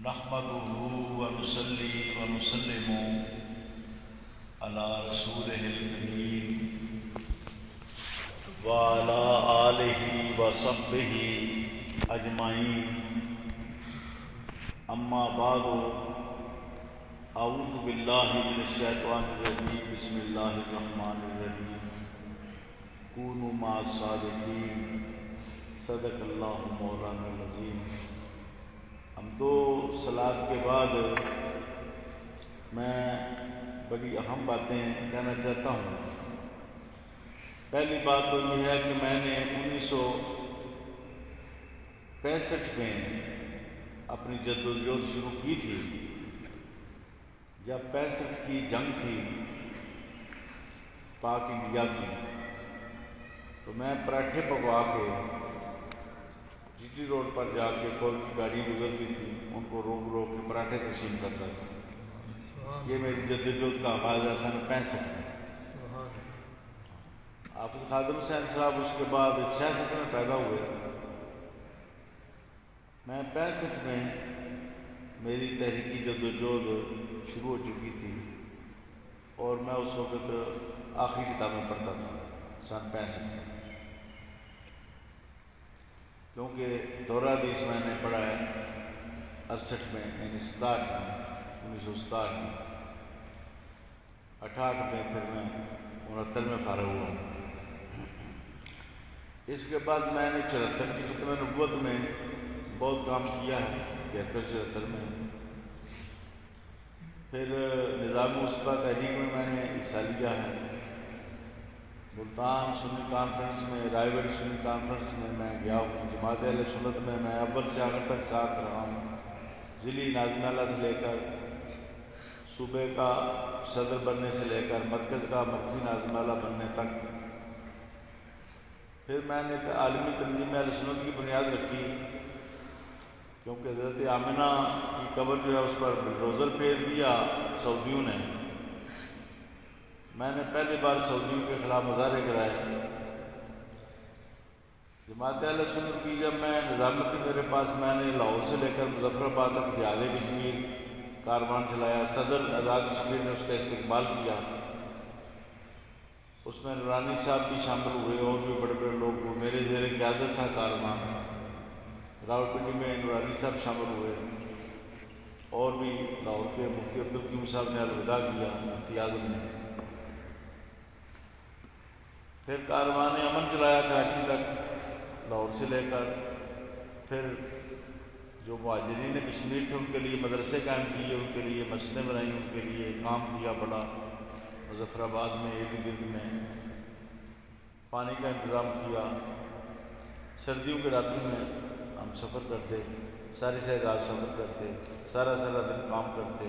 نحمده ونصلي ونسلم على رسوله الكريم وعلى آله وصحبه أجمعين. أما بعد، أعوذ بالله من الشيطان الرجيم. بسم الله الرحمن الرحيم. كونوا مع الصادقين. صدق الله مولانا العظيم. ہم دو صلوات کے بعد میں بڑی اہم باتیں کہنا چاہتا ہوں. پہلی بات تو یہ ہے کہ میں نے 1965 میں اپنی جدوجہد شروع کی تھی. جب 65 کی جنگ تھی پاک انڈیا کی، تو میں پراٹھے پکوا کے جی ٹی روڈ پر جا کے فوج کی گاڑی گزرتی تھی، ان کو روک روک کے پراٹھے تقسیم کرتا تھا. یہ میری جدوجہد کا آغاز ہے سن 65 میں. حافظ خادم حسین صاحب اس کے بعد 66 میں پیدا ہوئے. میں 65 میں میری تحریکی جدوجہد شروع ہو چکی تھی اور میں اس وقت آخری کتابیں پڑھتا تھا سن 65 میں، کیونکہ دورہ حدیث میں نے پڑھا ہے 68 میں، یعنی 1967 میں، 68 میں، پھر میں 69 میں فارغ ہوا. اس کے بعد میں نے 74 کی ختم نبوت میں بہت کام کیا ہے، 73-74 میں. پھر نظام مصطفیٰ تحریک میں نے حصہ لیا ہے. ملتان سنی کانفرنس میں، رائے گڑھ سنی کانفرنس میں میں گیا ہوں. جماعت اہل سنت میں اول سے آخر تک ساتھ رہا ہوں، ضلعی ناظم اعلیٰ سے لے کر صوبے کا صدر بننے سے لے کر مرکز کا مرکزی ناظم اعلیٰ بننے تک. پھر میں نے عالمی تنظیم اہل سنت کی بنیاد رکھی، کیونکہ حضرت آمنہ کی قبر جو ہے اس پر بلڈوزر پھیر دیا سعودیوں نے. میں نے پہلی بار سعودیوں کے خلاف مظاہرے کرائے. جماعت اہل سنت کی جب میں نظامتی میرے پاس، میں نے لاہور سے لے کر مظفر آباد تک جہاد کشمیر کاروان چلایا. صدر آزاد کشمیر نے اس کا استقبال کیا. اس میں نورانی صاحب بھی شامل ہوئے اور بھی بڑے بڑے لوگ ہوئے. میرے زیر قیادت تھا کاروان. راولپنڈی میں نورانی صاحب شامل ہوئے اور بھی لاہور کے مفتی عبدالقیوم صاحب نے الوداع کیا، مفتی اعظم نے. پھر کاروان امن چلایا کراچی تک لاہور سے لے کر. پھر جو مہاجرین کشمیر تھے ان کے لیے مدرسے قائم کیے، ان کے لیے مسجدیں بنائیں، ان کے لیے کام کیا بڑا. مظفر آباد میں ارد گرد میں پانی کا انتظام کیا. سردیوں کے راتوں میں ہم سفر کرتے، ساری رات سفر کرتے، سارا دن کام کرتے.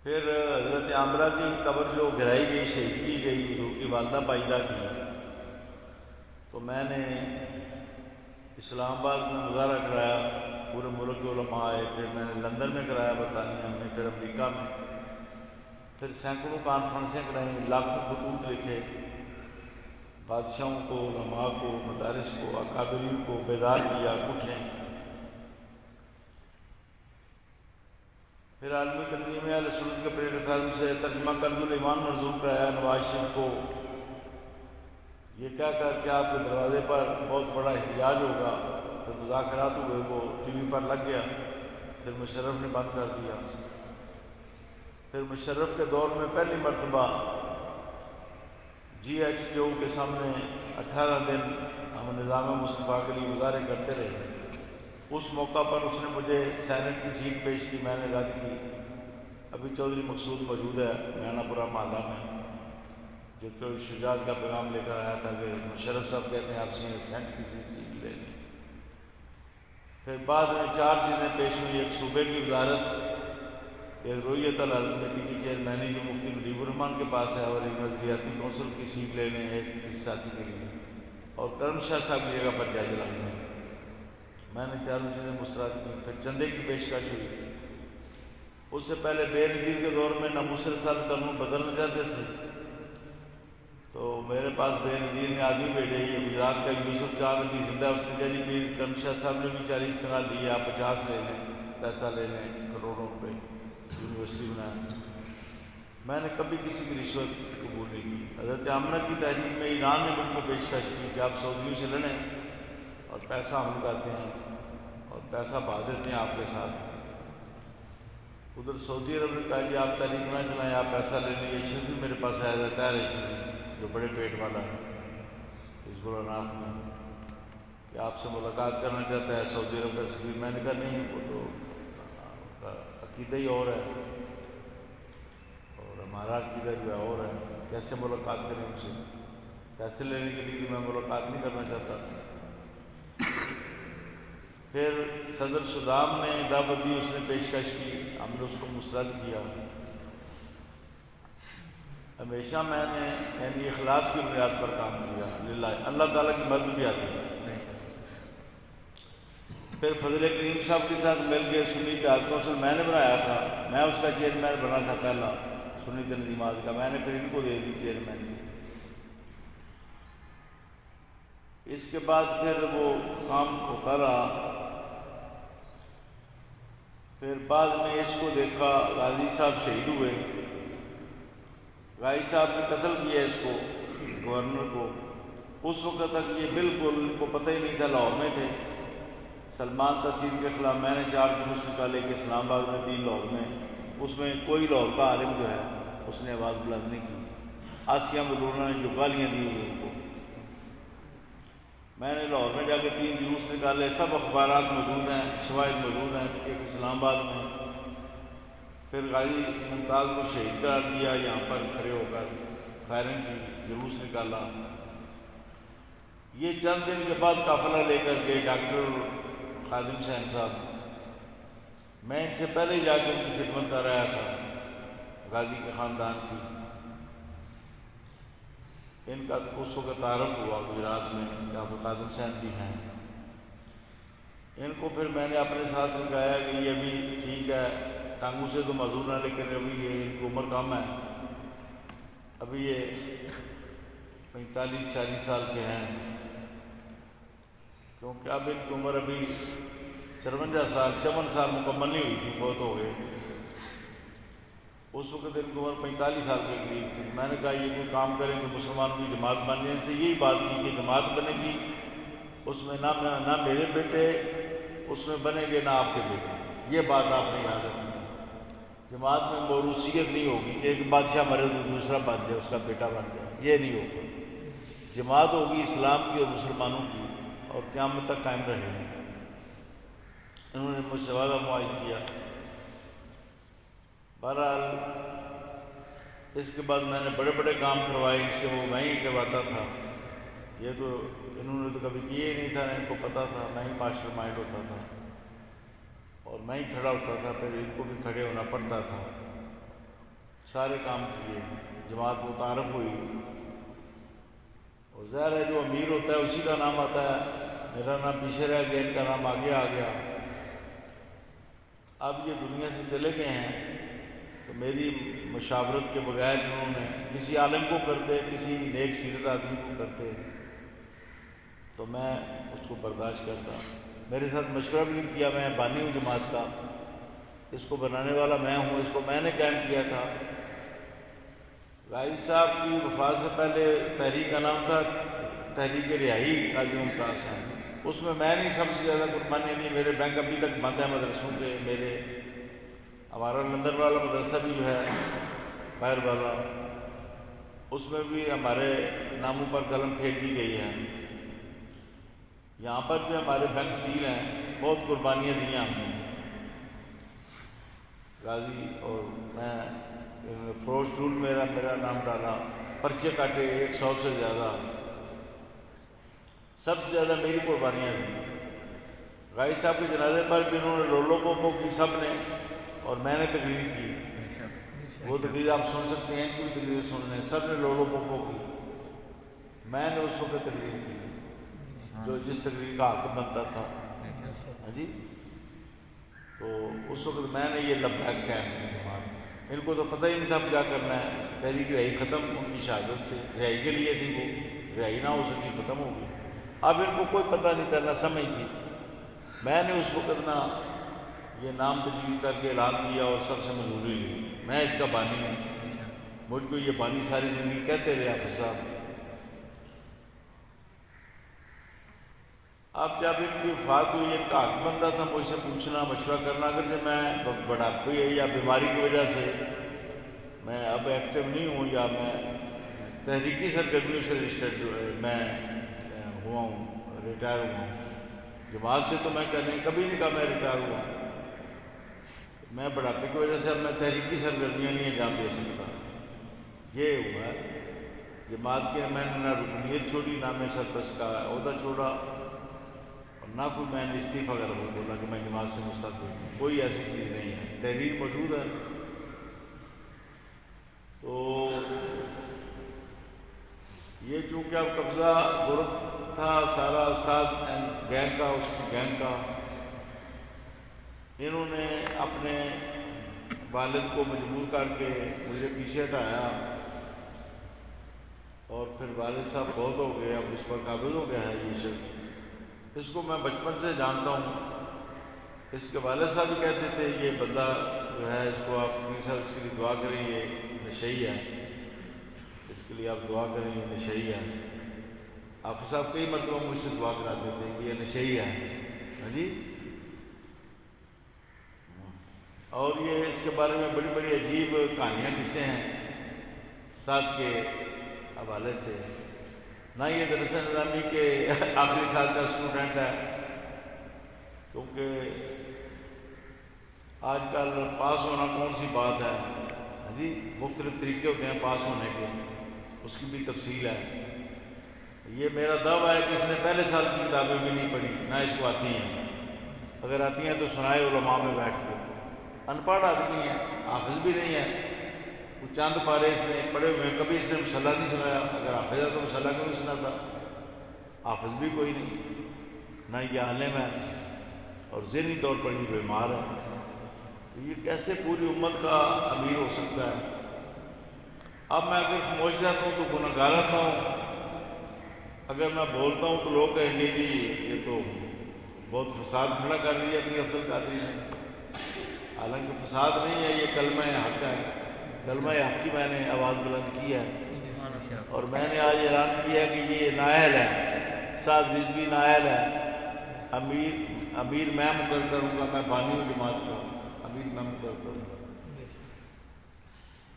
پھر حضرت عامرہ کی قبر جو گرائی گئی، شہید کی گئی، ان کی والدہ پائیدہ کی، تو میں نے اسلام آباد میں مظاہرہ کرایا. پورے ملک کے علماء آئے. پھر میں نے لندن میں کرایا، برطانیہ میں، پھر امریکہ میں. پھر سینکڑوں کانفرنسیں کرائیں، لاکھوں خطوط لکھے، بادشاہوں کو، علماء کو، مدارس کو، اکابرین کو بیدار کیا، اٹھیں. پھر عالمی تنظیم اہل سنت کے پلیٹ فارم سے ترجمہ کنز الایمان منظور کرایا نواز شریف کو، یہ کہہ کر کہ آپ کے دروازے پر بہت بڑا احتجاج ہوگا. پھر مذاکرات ہوئے، وہ ٹی وی پر لگ گیا. پھر مشرف نے بند کر دیا. پھر مشرف کے دور میں پہلی مرتبہ جی ایچ کیو کے سامنے 18 دن ہم نظام مصطفیٰ کے لیے مظاہرے کرتے رہے. اس موقع پر اس نے مجھے سینٹ کی سیٹ پیش کی. میں نے رد کی. ابھی چودھری مقصود موجود ہے میانہ پورہ محلہ میں، جو چودھری شجاعت کا پیغام لے کر آیا تھا کہ مشرف صاحب کہتے ہیں آپ سینٹ کی سیٹ لے لیں. پھر بعد میں 4 چیزیں پیش ہوئی. ایک صوبے کی وزارت، ایک رویت الکمیٹی کی چیئرمینی جو مفتی مجیب الرحمان کے پاس ہے، اور ایک نظریاتی کونسل کی سیٹ لے لیں ایک ساتھی کے لیے، اور کرم شاہ صاحب کی جگہ پر جائزہ لگنا ہے. میں نے 4 چیزیں مسترد کی. پھر چندے کی پیشکش ہوئی. اس سے پہلے بے نظیر کے دور میں نہ مصر صاحب قانون بدلنا چاہتے تھے، تو تو میرے پاس بے نظیر نے آدمی بھیجے، یہ گجرات کا یوسف چاند بھی زندہ، اس نے کہا جی پیر کرم شاہ صاحب نے بھی 40 کنال لیے، آپ 50 لے لیں، پیسہ لے لیں، کروڑوں روپے یونیورسٹی بنائیں۔ میں نے کبھی کسی کی رشوت قبول نہیں کی۔ حضرت آمنہ کی تحریک میں ایران نے مجھ کو پیشکش کی کہ آپ سعودیوں سے لڑیں اور پیسہ ہم کرتے ہیں اور پیسہ بہا دیتے ہیں آپ کے ساتھ۔ ادھر سعودی عرب نے کہا کہ آپ تحریک نہ چلائیں، آپ پیسہ لے لیں۔ یہ شریف میرے پاس آیا جاتا ہے، جو بڑے پیٹ والا ہے حزب اللہ میں، کہ آپ سے ملاقات کرنا چاہتا ہے سعودی عرب کا سفیر۔ میں نے کہا نہیں، وہ تو عقیدہ ہی اور ہے اور ہمارا عقیدہ جو ہے اور ہے، کیسے ملاقات کریں ان سے؟ پیسے لینے کے لیے میں ملاقات نہیں کرنا چاہتا۔ پھر صدر صدام نے دعوت دی، اس نے پیشکش کی، ہم نے اس کو مسترد کیا۔ ہمیشہ میں نے یعنی اخلاص کی بنیاد پر کام کیا للہ، اللہ تعالیٰ کی مدد بھی آتی ہے۔ پھر فضل کریم صاحب کے ساتھ مل کے سنی اتحاد کونسل میں نے بنایا تھا، میں اس کا چیئرمین بنا تھا پہلا سنی تنظیمات کا، میں نے پھر ان کو دے دی چیئرمین۔ اس کے بعد پھر وہ کام ہوتا رہا۔ پھر بعد میں اس کو دیکھا، غازی صاحب شہید ہوئے، غازی صاحب نے قتل کیا اس کو، گورنر کو۔ اس وقت تک یہ بالکل ان کو پتہ ہی نہیں تھا، لاہور میں تھے۔ سلمان تحصیل کے خلاف میں نے 4 جلوس نکالے کہ اسلام آباد میں 3 لاہور میں، اس میں کوئی لاہور کا عالم جو ہے اس نے آواز بلند نہیں کی۔ آسیہ ملونہ نے جو گالیاں دی ہوئی ان کو، میں نے لاہور میں جا کے 3 جلوس نکالے، سب اخبارات موجود ہیں، شواہد موجود ہیں، ایک اسلام آباد میں۔ پھر غازی ممتاز کو شہید قرار دیا، یہاں پر کھڑے ہو کر فائرنگ کی، جلوس نکالا۔ یہ چند دن کے بعد قافلہ لے کر گئے ڈاکٹر خادم حسین صاحب، میں ان سے پہلے جا کے ان کی خدمت کر رہا تھا، غازی کے خاندان کی۔ ان کا اس وقت تعارف ہوا گجرات میں کہ آپ خادم حسین بھی ہیں۔ ان کو پھر میں نے اپنے ساتھ سمجھایا کہ یہ ابھی ٹھیک ہے، ٹانگوں سے تو معذور نہ، لیکن ابھی یہ ان کی عمر کم ہے، ابھی یہ 45-40 سال کے ہیں، کیونکہ اب ان کی عمر ابھی 54 سال مکمل نہیں ہوئی تھی، فوت ہو گئے۔ اس وقت ان کی عمر 45 سال کے قریب تھی۔ میں نے کہا یہ کوئی کام کریں کہ مسلمانوں کی جماعت بن جائے۔ ان سے یہی بات کی کہ جماعت بنے گی، اس میں نہ میرے بیٹے اس میں بنے گے، نہ آپ کے بیٹے، یہ بات آپ نے یاد رکھنی۔ جماعت میں موروثیت نہیں ہوگی کہ ایک بادشاہ مرے تو دوسرا بن جائے، اس کا بیٹا بن جائے، یہ نہیں ہوگا۔ جماعت ہوگی اسلام کی اور مسلمانوں کی، اور قیامت تک قائم رہے گی۔ انہوں نے مجھ سے وعدہ معاہد کیا۔ بہرحال اس کے بعد میں نے بڑے بڑے کام کروائے ان سے، وہ میں ہی کرواتا تھا۔ یہ تو انہوں نے تو کبھی کیے ہی نہیں تھا، ان کو پتہ تھا، میں ہی ماسٹر مائنڈ ہوتا تھا اور میں ہی کھڑا ہوتا تھا، پھر ان کو بھی کھڑے ہونا پڑتا تھا۔ سارے کام کیے، جماعت متعارف ہوئی، اور ظاہر ہے جو امیر ہوتا ہے اسی کا نام آتا ہے، میرا نام پیچھے رہ گیا، ان کا نام آگے آ گیا۔ اب یہ دنیا سے چلے گئے ہیں تو میری مشاورت کے بغیر انہوں نے کسی عالم کو کرتے، کسی نیک سیرت آدمی کو کرتے تو میں اس کو برداشت کرتا۔ میرے ساتھ مشورہ بھی نہیں کیا، میں بانی ہوں جماعت کا، اس کو بنانے والا میں ہوں، اس کو میں نے قائم کیا تھا۔ غازی صاحب کی وفات سے پہلے تحریک کا نام تھا تحریک رہائی غازی ممتاز صاحب، اس میں نہیں سب سے زیادہ قربانی دی۔ میرے بینک ابھی تک بند ہے مدرسوں کے، میرے ہمارا لندن والا مدرسہ بھی جو ہے باہر والا، اس میں بھی ہمارے ناموں پر قلم پھینک دی گئی ہے۔ یہاں پر بھی ہمارے بینک سیل ہیں، بہت قربانیاں دی ہیں ہم نے غازی، اور میں فروش ٹول میرا نام ڈالا، پرچے کاٹے 100 سے زیادہ، سب سے زیادہ میری قربانیاں دیں۔ غازی صاحب کے جنازے پر بھی انہوں نے لولو پوپو کی سب نے، اور میں نے تقریر کی۔ وہ تقریر آپ سن سکتے ہیں، کوئی تقریر سن لیں، سب نے لولو پوپو کی، میں نے اس وقت تقریر کی جو جس تقریر کا حق بنتا تھا۔ ہاں جی، تو اس وقت میں نے یہ لبیک قائم کی جماعت، ان کو تو پتہ ہی نہیں تھا اب کیا کرنا ہے. تحریک رہائی ختم ان کی شہادت سے، رہائی کے لیے تھی، وہ رہائی نہ ہو سکی، ختم ہو گئی. اب ان کو کوئی پتہ نہیں تھا، نہ سمجھ تھی. میں نے اس وقت نہ یہ نام تجویز کر کے اعلان کیا اور سب سے منظوری لی. میں اس کا بانی ہوں، مجھ کو یہ بانی ساری زندگی کہتے رہے حافظ صاحب. اب جب ان کی وفات ہوئی، ان کا حق بنتا تھا مجھ سے پوچھنا، مشورہ کرنا. اگرچہ میں بڑھاپے یا بیماری کی وجہ سے میں اب ایکٹیو نہیں ہوں، یا میں تحریکی سرگرمیوں سے میں ہوا ہوں، ریٹائر ہوا ہوں. جماعت سے تو میں کبھی نہیں کہا میں ریٹائر ہوا ہوں. میں بڑھاپے کی وجہ سے اب میں تحریکی سرگرمیاں نہیں انجام دے سکتا. یہ ہوا ہے جماعت کے. میں نے نہ رکنیت چھوڑی، نہ میں سرپرست کا عہدہ چھوڑا، اور نہ کوئی میں نے استعفیٰ کر بولا کہ میں جماعت سے مستعفی ہوں. کوئی ایسی چیز نہیں ہے، تحریر موجود ہے. تو یہ چونکہ اب قبضہ گروپ تھا سارا ساتھ گینگ کا، اس کی گینگ کا، انہوں نے اپنے والد کو مجبور کر کے مجھے پیچھے ہٹایا، اور پھر والد صاحب فوت ہو گئے. اب اس پر قابض ہو گیا ہے یہ شخص. اس کو میں بچپن سے جانتا ہوں. اس کے والد صاحب بھی کہتے تھے یہ بندہ جو ہے، اس کو آپ پلیز صاحب اس کے لیے دعا کریں، یہ نشئی ہے، اس کے لیے آپ دعا کریں، یہ نشئی ہے. حافظ صاحب کئی مرتبہ مجھ سے دعا کراتے تھے کہ یہ نشئی ہے. ہاں جی. اور یہ اس کے بارے میں بڑی بڑی عجیب کہانیاں قصے ہیں ساتھ کے حوالے سے. نہ یہ درس نظامی کے آخری سال کا اسٹوڈنٹ ہے، کیونکہ آج کل پاس ہونا کون سی بات ہے. ہاں جی. مختلف طریقے ہوتے ہیں پاس ہونے کے، اس کی بھی تفصیل ہے. یہ میرا دعویٰ ہے کہ اس نے پہلے سال کی کتابیں بھی نہیں پڑھی، نہ اس کو آتی ہیں. اگر آتی ہیں تو سنائے علماء میں بیٹھ کے. ان پڑھ آدمی ہے، حافظ بھی نہیں ہے. کچھ چاند پارے اس نے پڑھے ہوئے ہیں، کبھی اس نے مصلح نہیں سنایا. اگر حافظ ہے تو مصلح کیوں نہیں سناتا؟ حافظ بھی کوئی نہیں، نہ یہ عالم ہے، اور ذہنی طور پر یہ بیمار ہے. تو یہ کیسے پوری امت کا امیر ہو سکتا ہے؟ اب میں اگر خاموش رہتا ہوں تو گناہ گار رہتا ہوں، اگر میں بولتا ہوں تو لوگ کہیں گے جی یہ تو بہت فساد کھڑا کر دیا اپنی افضل قادری نے. حالانکہ فساد نہیں ہے، یہ کلمہ حق ہے. کلمہ حق کی میں نے آواز بلند کی ہے، اور میں نے آج اعلان کیا کہ یہ نائل ہے، سعد رضوی نائل ہے. امیر میں مقرر کروں گا، میں بانی ہوں جماعت کا، امیر میں مقرر کروں گا.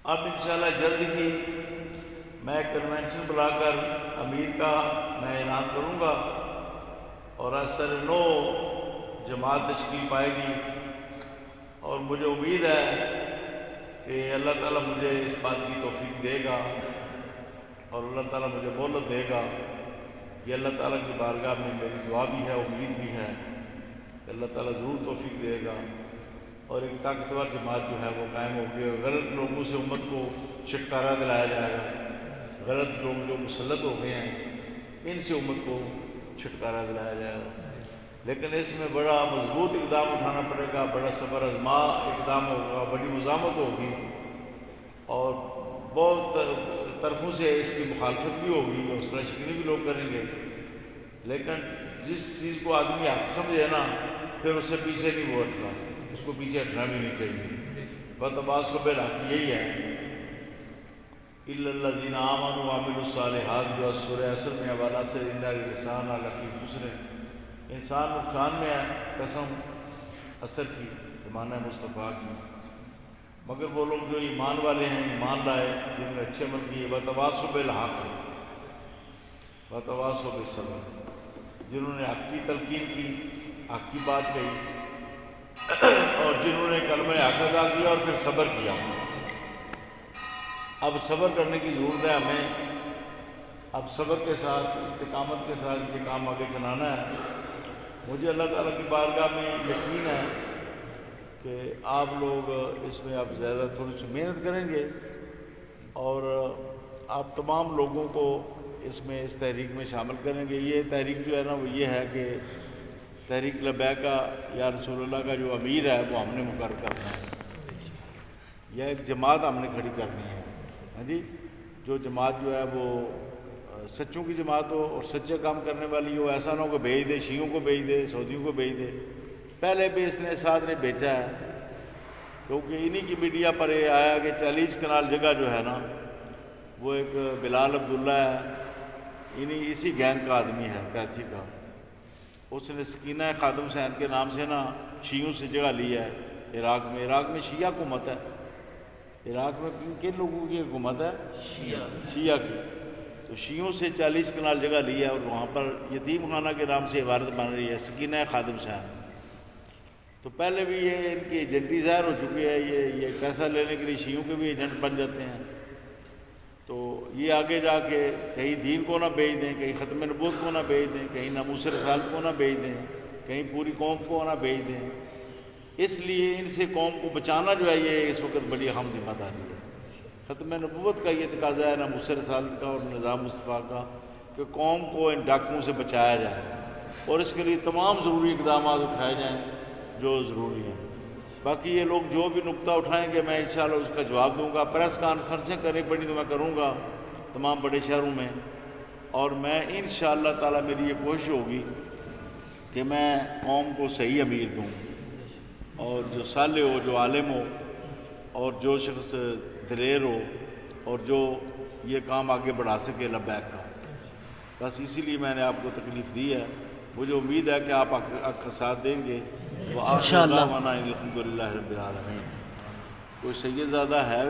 اب انشاءاللہ جلد ہی میں کنونشن بلا کر امیر کا میں اعلان کروں گا، اور اثر نو جماعت تشکیل پائے گی. اور مجھے امید ہے کہ اللہ تعالیٰ مجھے اس بات کی توفیق دے گا، اور اللہ تعالیٰ مجھے مہلت دے گا. یہ اللہ تعالیٰ کی بارگاہ میں میری دعا بھی ہے، امید بھی ہے کہ اللہ تعالیٰ ضرور توفیق دے گا، اور ایک طاقتور جماعت جو ہے وہ قائم ہوگی. اور غلط لوگوں سے امت کو چھٹکارا دلایا جائے گا. غلط لوگ جو مسلط ہو گئے ہیں ان سے امت کو چھٹکارا دلایا جائے گا. لیکن اس میں بڑا مضبوط اقدام اٹھانا پڑے گا، بڑا صبر آزما اقدام ہوگا، بڑی مزاحمت ہوگی، اور بہت طرفوں سے اس کی مخالفت بھی ہوگی، اور سرہ شکنی بھی لوگ کریں گے. لیکن جس چیز کو آدمی حق سمجھے نا، پھر اس سے پیچھے نہیں وہ ہٹتا، اس کو پیچھے ہٹنا بھی نہیں چاہیے. بتباس و بالحق یہی ہے. الا الذین آمنوا وعملوا الصالحات جو سورہ عصر میں حوالہ سے ان الانسان لفی خسر، انسان نقصان میں ہے، قسم عصر کی، زمانہ مصطفیٰ کی. مگر وہ لوگ جو ایمان والے ہیں، ایمان لائے، جن میں اچھے عمل کیے، وتواصوا بالحق وتواصوا بالصبر، جنہوں نے حق کی تلقین کی، حق کی بات کہی، اور جنہوں نے کلمہ حق ادا کیا اور پھر صبر کیا. اب صبر کرنے کی ضرورت ہے ہمیں. اب صبر کے ساتھ، استقامت کے ساتھ یہ کام آگے چلانا ہے. مجھے اللہ تعالیٰ کی بارگاہ میں یقین ہے کہ آپ لوگ اس میں اب زیادہ تھوڑی سی محنت کریں گے، اور آپ تمام لوگوں کو اس میں اس تحریک میں شامل کریں گے. یہ تحریک جو ہے نا وہ یہ ہے کہ تحریک لبیک کا یا رسول اللہ کا جو امیر ہے وہ ہم نے مقرر کرنا ہے. یا ایک جماعت ہم نے کھڑی کرنی ہے. ہاں جی, جو جماعت جو ہے وہ سچوں کی جماعت ہو اور سچے کام کرنے والی ہو. ایسا نہ ہو کہ بھیج دے, شیعوں کو بھیج دے, سعودیوں کو بھیج دے. پہلے بھی اس نے ساتھ نے بیچا ہے, کیونکہ انہی کی میڈیا پر یہ آیا کہ 40 کنال جگہ جو ہے نا وہ ایک بلال عبداللہ ہے, اسی گینگ کا آدمی ہے کراچی کا. اس نے سکینہ خادم حسین کے نام سے نا شیعوں سے جگہ لی ہے عراق میں. عراق میں شیعہ حکومت ہے. عراق میں کن لوگوں کی حکومت ہے؟ شیعہ کی. تو شیعوں سے 40 کنال جگہ لی ہے اور وہاں پر یتیم خانہ کے نام سے عمارت بن رہی ہے سکینہ خادم حسین. تو پہلے بھی یہ ان کی ایجنٹی ظاہر ہو چکی ہے. یہ پیسہ لینے کے لیے شیعوں کے بھی ایجنٹ بن جاتے ہیں. تو یہ آگے جا کے کہیں دین کو نہ بیچ دیں, کہیں ختم نبوت کو نہ بیچ دیں, کہیں ناموس رسالت کو نہ بیچ دیں, کہیں پوری قوم کو نہ بیچ دیں. اس لیے ان سے قوم کو بچانا جو ہے یہ اس وقت بڑی اہم ذمہ داری ہے. ختم نبوت کا یہ تقاضا ہے ناموس رسالت کا اور نظام مصطفیٰ کا کہ قوم کو ان ڈاکوؤں سے بچایا جائے, اور اس کے لیے تمام ضروری اقدامات اٹھائے جائیں جو ضروری ہیں. باقی یہ لوگ جو بھی نقطہ اٹھائیں گے میں انشاءاللہ اس کا جواب دوں گا. پریس کانفرنسیں کرنی پڑی تو میں کروں گا تمام بڑے شہروں میں, اور میں انشاءاللہ تعالی میری یہ کوشش ہوگی کہ میں قوم کو صحیح امیر دوں, اور جو صالح ہو, جو عالم ہو, اور جو شخص دلیر ہو, اور جو یہ کام آگے بڑھا سکے لبیک کا. بس اسی لیے میں نے آپ کو تکلیف دی ہے. مجھے امید ہے کہ آپ کا ساتھ دیں گے. انشاءاللہ. الحمد للہ رب العالمین. کوئی سید زادہ ہے